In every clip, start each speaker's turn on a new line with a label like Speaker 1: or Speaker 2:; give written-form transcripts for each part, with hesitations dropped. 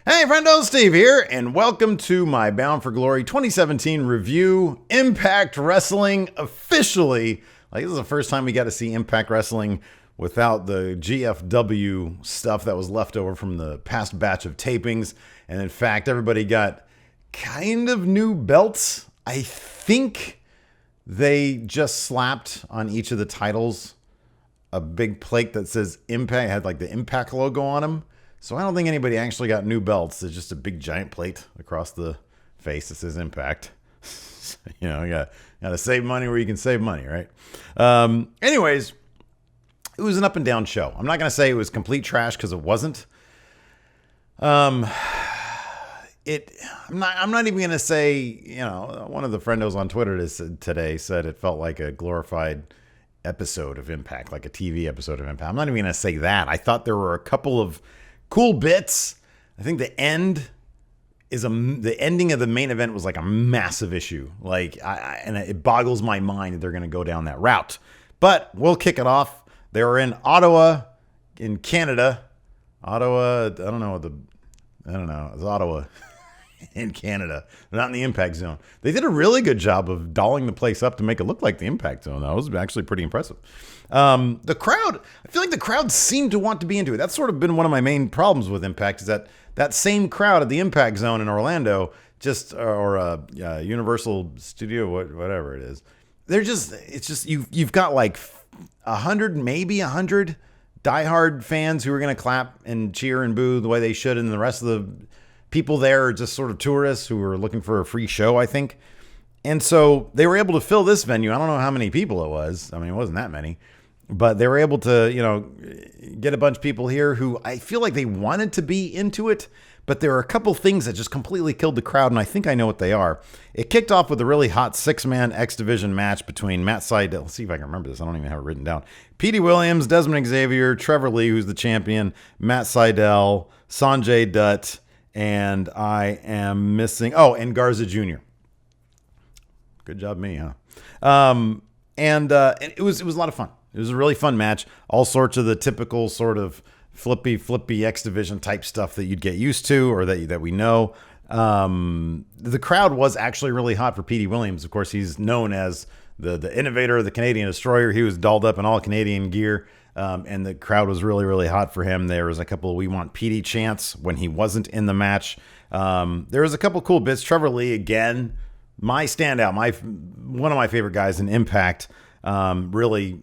Speaker 1: Hey, friendo, Steve here, and welcome to my Bound for Glory 2017 review. Impact Wrestling officially. This is the first time we got to see Impact Wrestling without the GFW stuff that was left over from the past batch of tapings. And in fact, everybody got kind of new belts. I think they just slapped on each of the titles a big plate that says Impact, had like the Impact logo on them. So I don't think anybody actually got new belts. It's just a big giant plate across the face that says Impact. You got to save money where you can save money, right? Anyways, it was an up and down show. I'm not going to say it was complete trash because it wasn't. I'm not even going to say, one of the friendos on Twitter today said it felt like a glorified episode of Impact, like a TV episode of Impact. I'm not even going to say that. I thought there were a couple of cool bits. I think the ending of the main event was like a massive issue. And it boggles my mind that they're going to go down that route. But we'll kick it off. They were in Ottawa, in Canada. Ottawa, I don't know. It's Ottawa in Canada. They're not in the Impact Zone. They did a really good job of dolling the place up to make it look like the Impact Zone. That was actually pretty impressive. The crowd, I feel like the crowd seemed to want to be into it. That's sort of been one of my main problems with Impact, is that same crowd at the Impact Zone in Orlando, Universal Studio, whatever it is. You've got like 100, maybe 100 diehard fans who are going to clap and cheer and boo the way they should, and the rest of the people there are just sort of tourists who are looking for a free show, I think. And so they were able to fill this venue. I don't know how many people it was. I mean, it wasn't that many. But they were able to, get a bunch of people here who I feel like they wanted to be into it. But there are a couple things that just completely killed the crowd, and I think I know what they are. It kicked off with a really hot 6-man X Division match between Matt Sydal. Let's see if I can remember this. I don't even have it written down. Petey Williams, Desmond Xavier, Trevor Lee, who's the champion, Matt Sydal, Sanjay Dutt, and I am missing... Oh, and Garza Jr. Good job me, huh? And it was a lot of fun. It was a really fun match. All sorts of the typical sort of flippy X Division type stuff that you'd get used to, or that we know. The crowd was actually really hot for Petey Williams. Of course, he's known as the innovator of the Canadian Destroyer. He was dolled up in all Canadian gear, and the crowd was really, really hot for him. There was a couple of "We Want Petey" chants when he wasn't in the match. There was a couple cool bits. Trevor Lee, again, my standout, one of my favorite guys in Impact. Really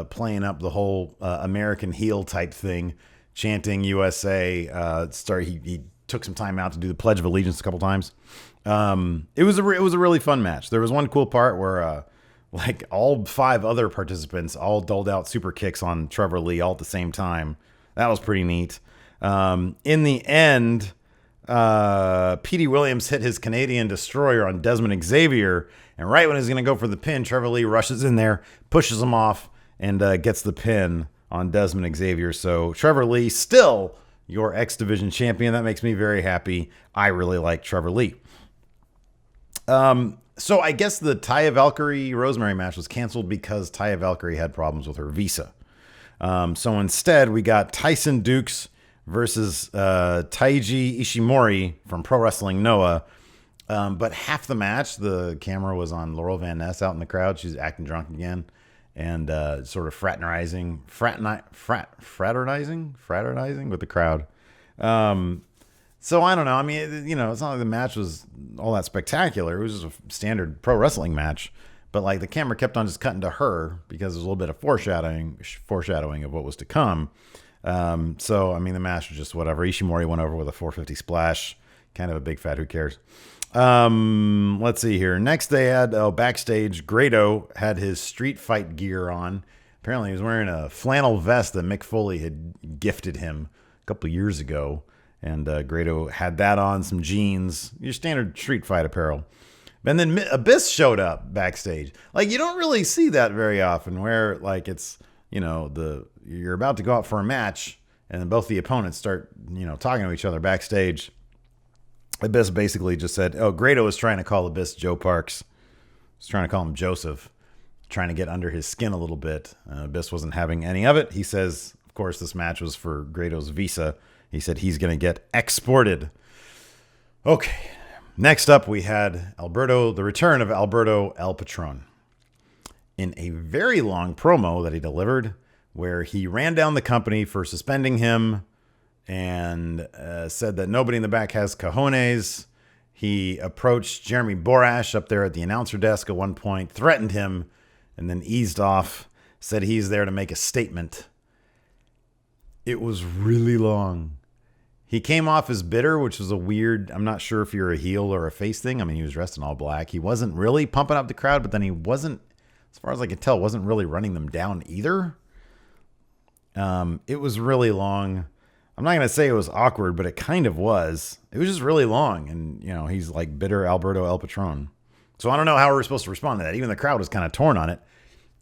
Speaker 1: playing up the whole American heel type thing, chanting USA. He took some time out to do the Pledge of Allegiance a couple times. It was a really fun match. There was one cool part where all 5 other participants all doled out super kicks on Trevor Lee all at the same time. That was pretty neat. In the end, Petey Williams hit his Canadian Destroyer on Desmond Xavier, and right when he's going to go for the pin, Trevor Lee rushes in there, pushes him off, and gets the pin on Desmond Xavier. So Trevor Lee, still your X Division champion. That makes me very happy. I really like Trevor Lee. So I guess the Taya Valkyrie Rosemary match was canceled because Taya Valkyrie had problems with her visa. So instead, we got Tyson Dukes versus Taiji Ishimori from Pro Wrestling Noah. But half the match, the camera was on Laurel Van Ness out in the crowd. She's acting drunk again and sort of fraternizing with the crowd. So I don't know. I mean, it's not like the match was all that spectacular. It was just a standard pro wrestling match. But the camera kept on just cutting to her because there's a little bit of foreshadowing of what was to come. So, I mean, the match was just whatever. Ishimori went over with a 450 splash. Kind of a big fat who cares. Let's see here. Next they had backstage, Grado had his street fight gear on. Apparently he was wearing a flannel vest that Mick Foley had gifted him a couple years ago. And Grado had that on, some jeans, your standard street fight apparel. And then Abyss showed up backstage. You don't really see that very often, where it's, you're about to go out for a match and then both the opponents start, talking to each other backstage. Abyss basically just said, Grado was trying to call Abyss Joe Parks. Was trying to call him Joseph, trying to get under his skin a little bit. Abyss wasn't having any of it. He says, of course, this match was for Grado's visa, He said he's going to get exported. Okay. Next up, we had the return of Alberto El Patron in a very long promo that he delivered where he ran down the company for suspending him and said that nobody in the back has cojones. He approached Jeremy Borash up there at the announcer desk at one point, threatened him, and then eased off, said he's there to make a statement. It was really long. He came off as bitter, which was a weird, I'm not sure if you're a heel or a face thing. I mean, he was dressed in all black. He wasn't really pumping up the crowd, but then he wasn't, as far as I could tell, wasn't really running them down either. It was really long. I'm not going to say it was awkward, but it kind of was. It was just really long. And, he's like bitter Alberto El Patron. So I don't know how we're supposed to respond to that. Even the crowd was kind of torn on it.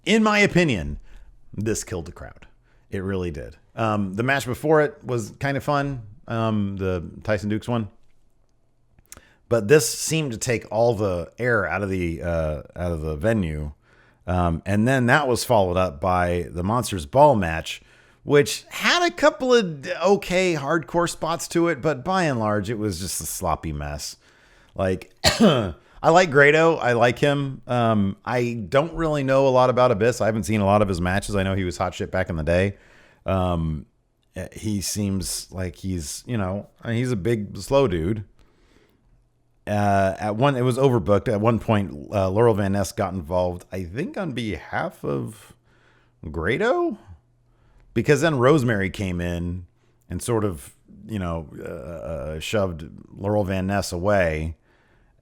Speaker 1: In my opinion, this killed the crowd. It really did. The match before it was kind of fun. The Tyson Dukes one. But this seemed to take all the air out of the venue. And then that was followed up by the Monsters Ball match, which had a couple of okay hardcore spots to it, but by and large, it was just a sloppy mess. Like, I like Grado. I like him. I don't really know a lot about Abyss. I haven't seen a lot of his matches. I know he was hot shit back in the day. He seems like he's a big, slow dude. It was overbooked. At one point, Laurel Van Ness got involved, I think on behalf of Grado, because then Rosemary came in and sort of, shoved Laurel Van Ness away.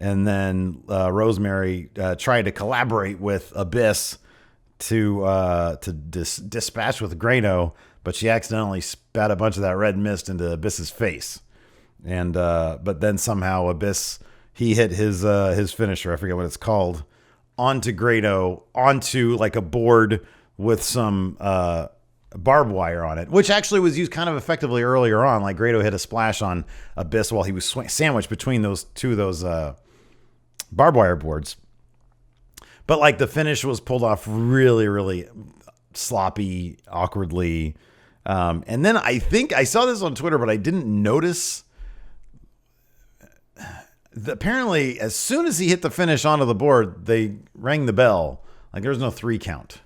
Speaker 1: And then Rosemary tried to collaborate with Abyss to dispatch with Grado, but she accidentally spat a bunch of that red mist into Abyss's face. And but then somehow Abyss, he hit his finisher, I forget what it's called, onto Grado, onto like a board with some barbed wire on it, which actually was used kind of effectively earlier on. Like Grado hit a splash on Abyss while he was sandwiched between those barbed wire boards. But like the finish was pulled off really, really sloppy, awkwardly. And then I think I saw this on Twitter, but I didn't notice. Apparently, as soon as he hit the finish onto the board, they rang the bell. Like there was no 3 count.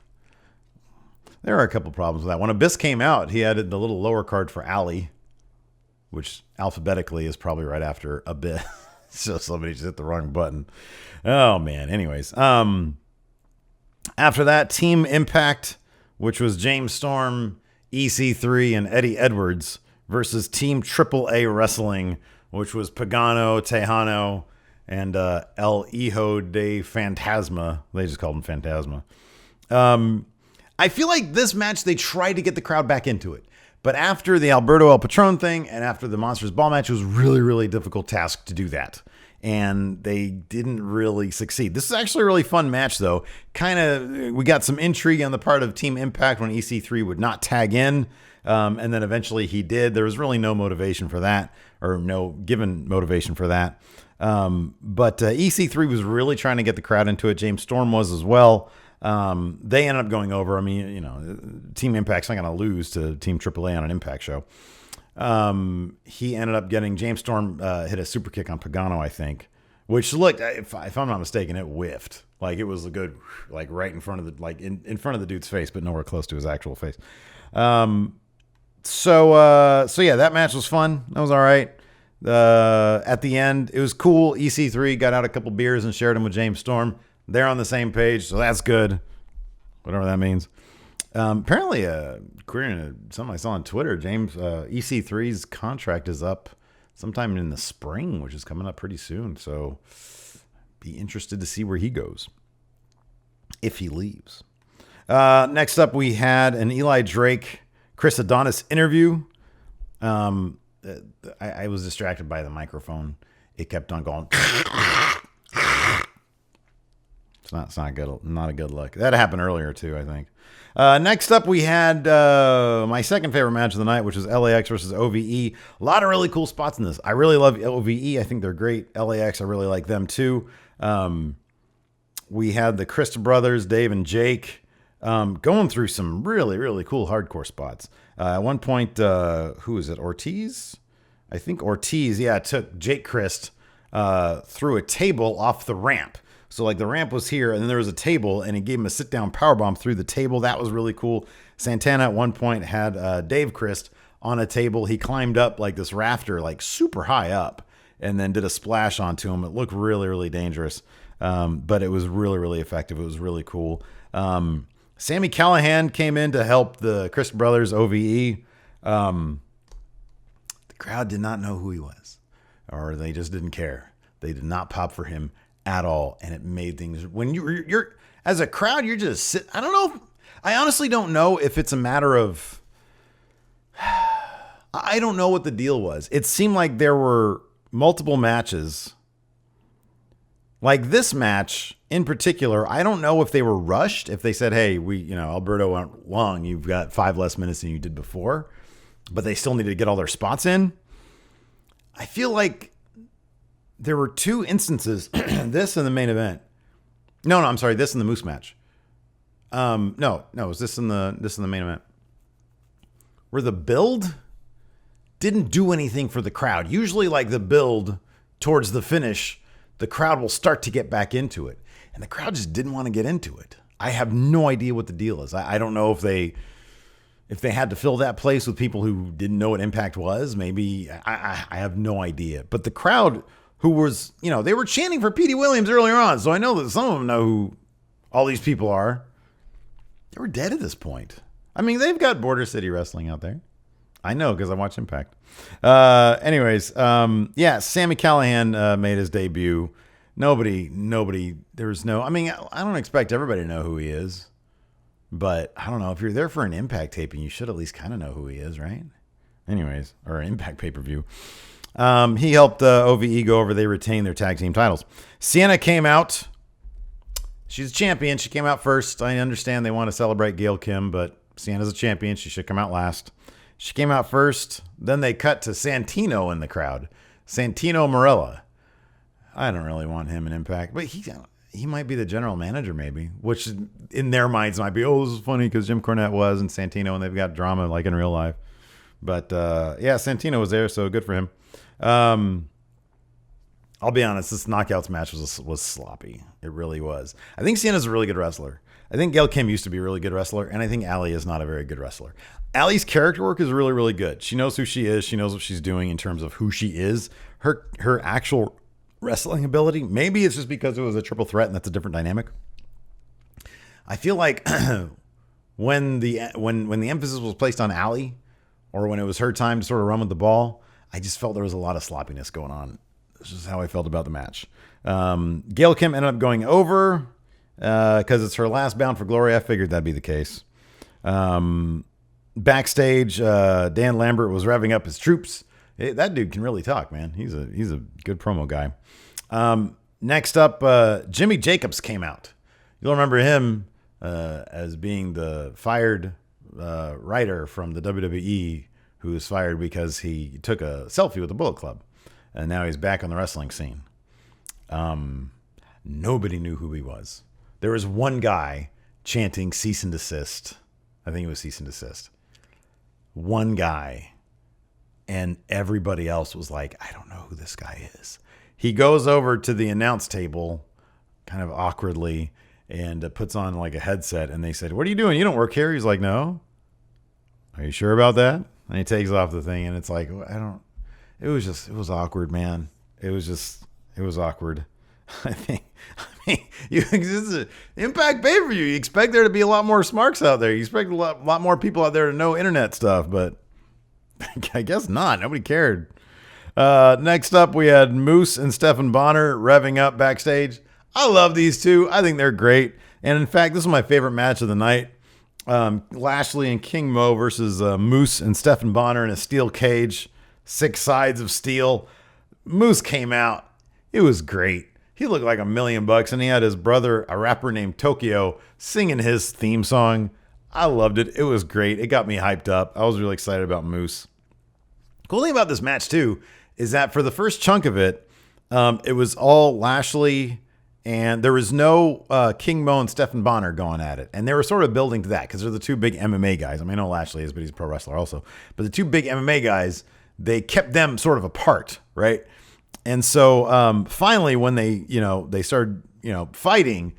Speaker 1: There are a couple problems with that. When Abyss came out, he added the little lower card for Ali, which alphabetically is probably right after Abyss. So somebody just hit the wrong button. Oh, man. Anyways, after that, Team Impact, which was James Storm, EC3, and Eddie Edwards versus Team AAA Wrestling, which was Pagano, Tejano, and El Hijo de Fantasma. They just called him Fantasma. I feel like this match, they tried to get the crowd back into it. But after the Alberto El Patron thing and after the Monsters Ball match, it was really, really difficult task to do that. And they didn't really succeed. This is actually a really fun match, though. We got some intrigue on the part of Team Impact when EC3 would not tag in. And then eventually he did. There was really no motivation for that, or no given motivation for that. But EC3 was really trying to get the crowd into it. James Storm was as well. They ended up going over. I mean, Team Impact's not going to lose to Team AAA on an Impact show. He ended up getting James Storm hit a super kick on Pagano, I think, which looked, if I'm not mistaken, it whiffed. Like it was a good, like right in front of the, like in front of the dude's face, but nowhere close to his actual face. So yeah, that match was fun. That was all right. At the end, it was cool. EC3 got out a couple beers and shared them with James Storm. They're on the same page, so that's good. Whatever that means. Apparently, according to something I saw on Twitter, James EC3's contract is up sometime in the spring, which is coming up pretty soon. So be interested to see where he goes if he leaves. Next up, we had an Eli Drake, Chris Adonis interview. I was distracted by the microphone. It kept on going. It's not good. Not a good look. That happened earlier too, I think. Next up, we had my second favorite match of the night, which was LAX versus OVE. A lot of really cool spots in this. I really love OVE. I think they're great. LAX, I really like them too. We had the Christa brothers, Dave and Jake, going through some really, really cool hardcore spots. At one point, who is it? Ortiz? I think Ortiz, took Jake Christ through a table off the ramp. So like the ramp was here and then there was a table and he gave him a sit down powerbomb through the table. That was really cool. Santana at one point had Dave Christ on a table. He climbed up like this rafter, like super high up, and then did a splash onto him. It looked really, really dangerous. But it was really, really effective. It was really cool. Sami Callihan came in to help the Christ brothers OVE. The crowd did not know who he was, or they just didn't care. They did not pop for him at all. And it made things, when you're as a crowd, you're just I don't know. I honestly don't know if it's a matter of, I don't know what the deal was. It seemed like there were multiple matches. Like this match in particular, I don't know if they were rushed. If they said, hey, Alberto went long, you've got 5 less minutes than you did before, but they still needed to get all their spots in. I feel like there were 2 instances, this and the main event. No, I'm sorry. This and the Moose match. No, it was this and the main event. Where the build didn't do anything for the crowd. Usually like the build towards the finish, the crowd will start to get back into it. And the crowd just didn't want to get into it. I have no idea what the deal is. I don't know if they had to fill that place with people who didn't know what Impact was. Maybe I have no idea. But the crowd who was, they were chanting for Petey Williams earlier on. So I know that some of them know who all these people are. They were dead at this point. I mean, they've got Border City Wrestling out there. I know because I watch Impact. Anyways, Sami Callihan made his debut. Nobody, I don't expect everybody to know who he is. But I don't know, if you're there for an Impact taping, you should at least kind of know who he is, right? Anyways, or an Impact pay-per-view. He helped OVE go over. They retained their tag team titles. Sienna came out. She's a champion. She came out first. I understand they want to celebrate Gail Kim, but Sienna's a champion. She should come out last. She came out first. Then they cut to Santino in the crowd. Santino Marella. I don't really want him in Impact, but he might be the general manager maybe, which in their minds might be, this is funny because Jim Cornette was and Santino, and they've got drama like in real life. But Santino was there, so good for him. I'll be honest, this Knockouts match was sloppy. It really was. I think Sienna's a really good wrestler. I think Gail Kim used to be a really good wrestler, and I think Allie is not a very good wrestler. Allie's character work is really, really good. She knows who she is. She knows what she's doing in terms of who she is. Her actual wrestling ability, maybe it's just because it was a triple threat and that's a different dynamic. I feel like when the emphasis was placed on Allie, or when it was her time to sort of run with the ball, I just felt there was a lot of sloppiness going on. This is how I felt about the match. Gail Kim ended up going over because it's her last Bound for Glory. I figured that'd be the case. Backstage, Dan Lambert was revving up his troops. That dude can really talk, man. He's a good promo guy. Next up, Jimmy Jacobs came out. You'll remember him as being the fired writer from the WWE who was fired because he took a selfie with the Bullet Club. And now he's back on the wrestling scene. Nobody knew who he was. There was one guy chanting cease and desist. I think it was cease and desist. One guy. And everybody else was like, I don't know who this guy is. He goes over to the announce table kind of awkwardly and puts on like a headset. And they said, what are you doing? You don't work here. He's like, no. Are you sure about that? And he takes off the thing and it's like, it was awkward, man. It was awkward. This is an Impact pay-per-view. You expect there to be a lot more smarks out there. You expect a lot more people out there to know internet stuff, but I guess not. Nobody cared. Next up, we had Moose and Stephan Bonnar revving up backstage. I love these two. I think they're great. And in fact, this is my favorite match of the night. Lashley and King Mo versus Moose and Stephan Bonnar in a steel cage. 6 sides of steel. Moose came out. It was great. He looked like $1 million, and he had his brother, a rapper named Tokyo, singing his theme song. I loved it. It was great. It got me hyped up. I was really excited about Moose. Cool thing about this match, too, is that for the first chunk of it, it was all Lashley and there was no King Mo and Stephan Bonnar going at it. And they were sort of building to that because they're the two big MMA guys. I mean, I know Lashley is, but he's a pro wrestler also. But the two big MMA guys, they kept them sort of apart, right? And so finally, when they started, fighting,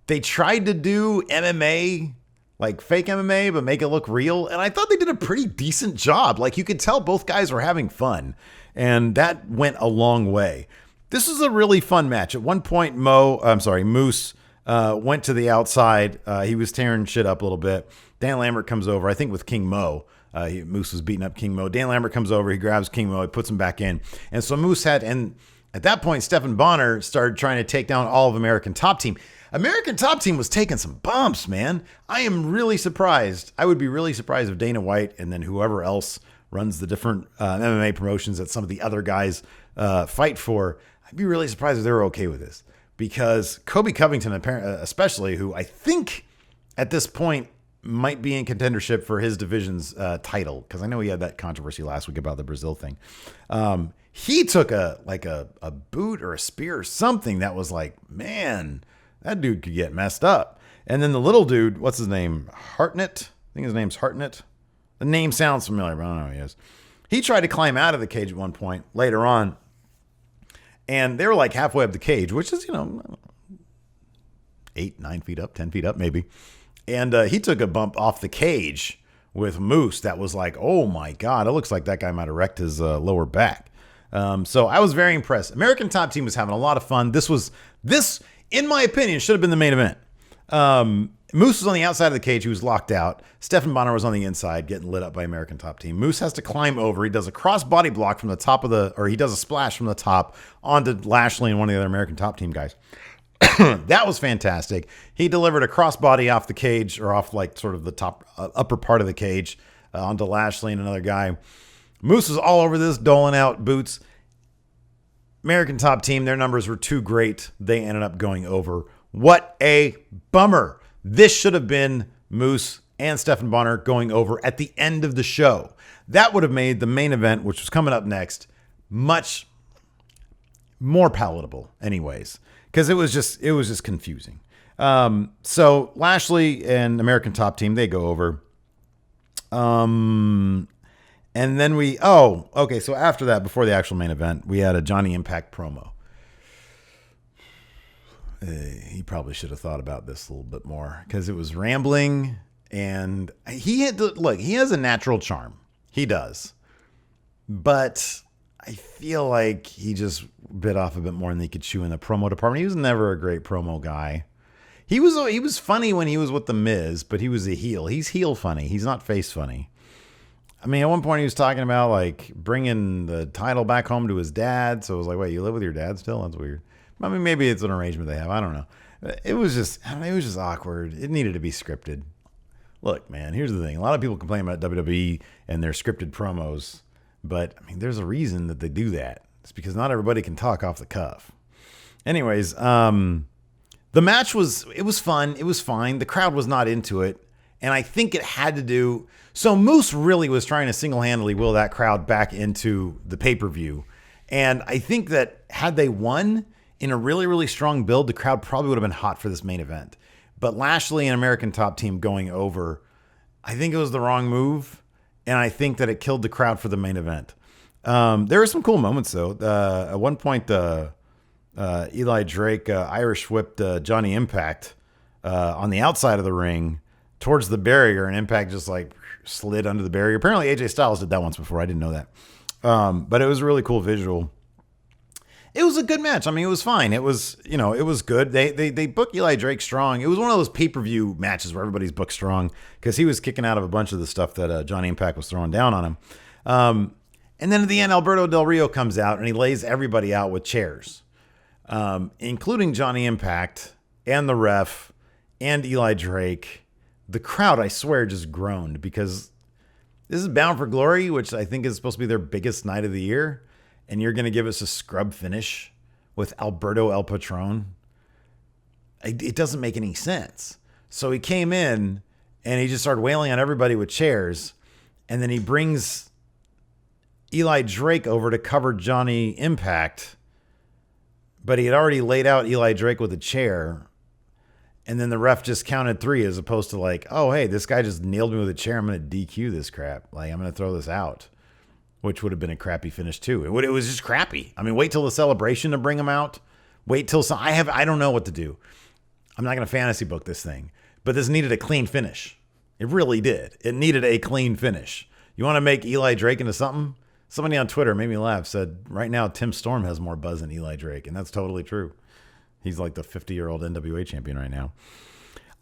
Speaker 1: they tried to do MMA, like fake MMA, but make it look real. And I thought they did a pretty decent job. Like, you could tell both guys were having fun, and that went a long way. This was a really fun match. At one point, Moose went to the outside. He was tearing shit up a little bit. Dan Lambert comes over, I think with King Mo. Moose was beating up King Mo. Dan Lambert comes over. He grabs King Mo. He puts him back in. And so Moose and at that point, Stephan Bonnar started trying to take down all of American Top Team. American Top Team was taking some bumps, man. I am really surprised. I would be really surprised if Dana White and then whoever else runs the different MMA promotions that some of the other guys fight for, I'd be really surprised if they were okay with this. Because Kobe Covington, especially, who I think at this point might be in contendership for his division's title, because I know he had that controversy last week about the Brazil thing. He took a boot or a spear or something that was like, man, that dude could get messed up. And then the little dude, what's his name? Hartnett? I think his name's Hartnett. The name sounds familiar, but I don't know who he is. He tried to climb out of the cage at one point later on. And they were like halfway up the cage, which is, 8, 9 feet up, 10 feet up, maybe. And he took a bump off the cage with Moose that was like, oh my God, it looks like that guy might have wrecked his lower back. So I was very impressed. American Top Team was having a lot of fun. This, in my opinion, should have been the main event. Moose was on the outside of the cage. He was locked out. Stephan Bonnar was on the inside getting lit up by American Top Team. Moose has to climb over. He does a cross body block from the top he does a splash from the top onto Lashley and one of the other American Top Team guys. That was fantastic. He delivered a crossbody off the cage, or off like sort of the top upper part of the cage, onto Lashley and another guy. Moose was all over this, doling out boots. American Top Team, their numbers were too great. They ended up going over. What a bummer. This should have been Moose and Stephan Bonnar going over at the end of the show. That would have made the main event, which was coming up next, much more palatable anyways, because it was just confusing. So Lashley and American Top Team, they go over. And then so after that, before the actual main event, we had a Johnny Impact promo. He probably should have thought about this a little bit more, because it was rambling, and he has a natural charm. He does. But I feel like he just bit off a bit more than he could chew in the promo department. He was never a great promo guy. He was funny when he was with The Miz, but he was a heel. He's heel funny. He's not face funny. I mean, at one point he was talking about like bringing the title back home to his dad. So it was like, wait, you live with your dad still? That's weird. I mean, maybe it's an arrangement they have. I don't know. It was just awkward. It needed to be scripted. Look, man, here's the thing. A lot of people complain about WWE and their scripted promos, but I mean, there's a reason that they do that. It's because not everybody can talk off the cuff. Anyways, the match was fun. It was fine. The crowd was not into it. And I think it had to do. So Moose really was trying to single-handedly will that crowd back into the pay-per-view. And I think that had they won in a really, really strong build, the crowd probably would have been hot for this main event. But Lashley and American Top Team going over, I think it was the wrong move. And I think that it killed the crowd for the main event. There were some cool moments, though. At one point, Eli Drake Irish whipped Johnny Impact on the outside of the ring towards the barrier, and Impact just like slid under the barrier. Apparently AJ Styles did that once before. I didn't know that. But it was a really cool visual. It was a good match. I mean, it was fine. It was, it was good. They booked Eli Drake strong. It was one of those pay-per-view matches where everybody's booked strong, because he was kicking out of a bunch of the stuff that Johnny Impact was throwing down on him. And then at the end, Alberto Del Rio comes out and he lays everybody out with chairs, including Johnny Impact and the ref and Eli Drake. The crowd, I swear, just groaned, because this is Bound for Glory, which I think is supposed to be their biggest night of the year. And you're going to give us a scrub finish with Alberto El Patron. It doesn't make any sense. So he came in and he just started wailing on everybody with chairs. And then he brings Eli Drake over to cover Johnny Impact. but he had already laid out Eli Drake with a chair. And then the ref just counted 3 as opposed to like, oh, hey, this guy just nailed me with a chair. I'm going to DQ this crap. Like, I'm going to throw this out, which would have been a crappy finish too. It was just crappy. I mean, wait till the celebration to bring him out. Wait till I don't know what to do. I'm not going to fantasy book this thing, but this needed a clean finish. It really did. It needed a clean finish. You want to make Eli Drake into something? Somebody on Twitter made me laugh, said right now Tim Storm has more buzz than Eli Drake. And that's totally true. He's like the 50-year-old NWA champion right now.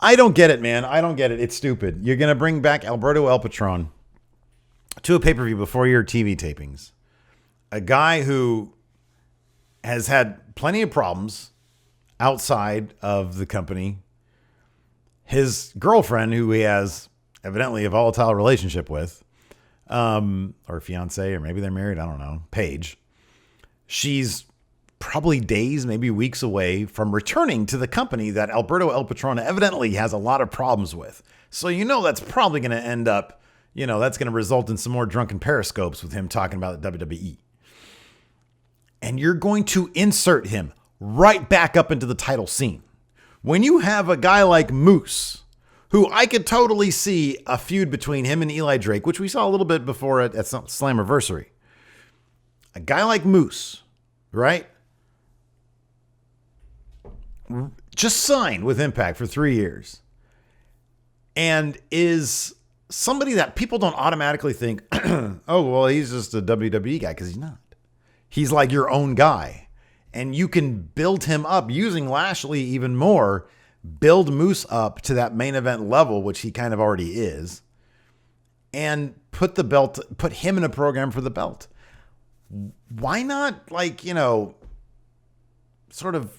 Speaker 1: I don't get it, man. I don't get it. It's stupid. You're going to bring back Alberto El Patron to a pay-per-view before your TV tapings. A guy who has had plenty of problems outside of the company. His girlfriend, who he has evidently a volatile relationship with, or fiance, or maybe they're married, I don't know, Paige. She's probably days, maybe weeks away from returning to the company that Alberto El Patron evidently has a lot of problems with. So that's probably going to end up, that's going to result in some more drunken periscopes with him talking about the WWE. And you're going to insert him right back up into the title scene. When you have a guy like Moose, who I could totally see a feud between him and Eli Drake, which we saw a little bit before at Slammiversary. A guy like Moose, right? Just signed with Impact for 3 years and is somebody that people don't automatically think, oh, well, he's just a WWE guy, because he's not. He's like your own guy, and you can build him up using Lashley even more, build Moose up to that main event level, which he kind of already is, and put him in a program for the belt. Why not, sort of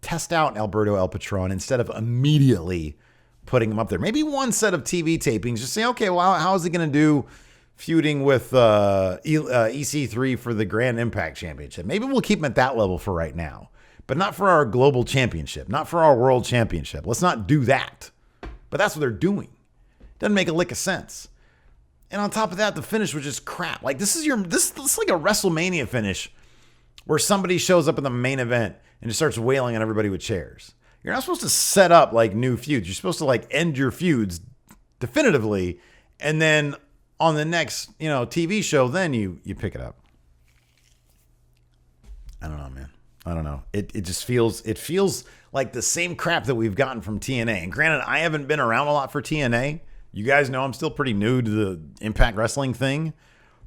Speaker 1: test out Alberto El Patron instead of immediately putting him up there? Maybe one set of TV tapings, just say, okay, well, how is he going to do feuding with EC3 for the Grand Impact Championship? Maybe we'll keep him at that level for right now, but not for our global championship, not for our world championship. Let's not do that. But that's what they're doing. Doesn't make a lick of sense. And on top of that, the finish was just crap. Like, this is like a WrestleMania finish where somebody shows up in the main event and just starts wailing on everybody with chairs. You're not supposed to set up like new feuds. You're supposed to end your feuds definitively, and then on the next, TV show, then you pick it up. I don't know, man. I don't know. It just feels like the same crap that we've gotten from TNA. And granted, I haven't been around a lot for TNA. You guys know I'm still pretty new to the Impact Wrestling thing,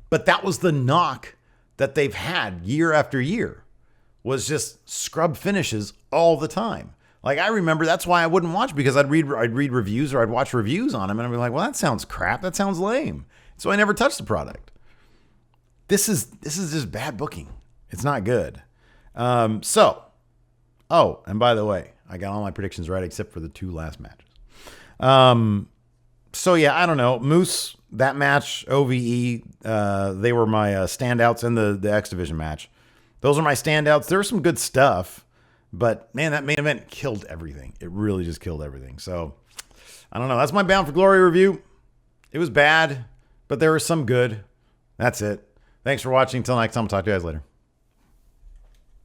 Speaker 1: but that was the knock that they've had year after year, was just scrub finishes all the time. Like, I remember that's why I wouldn't watch, because I'd read reviews, or I'd watch reviews on them, and I'd be like, well, that sounds crap. That sounds lame. So I never touched the product. This is just bad booking. It's not good. And by the way, I got all my predictions right except for the 2 last matches. So yeah, I don't know. Moose, that match, OVE, they were my standouts in the X Division match. Those are my standouts. There was some good stuff, but man, that main event killed everything. It really just killed everything. So I don't know. That's my Bound for Glory review. It was bad, but there was some good. That's it. Thanks for watching. Until next time, I'll talk to you guys later.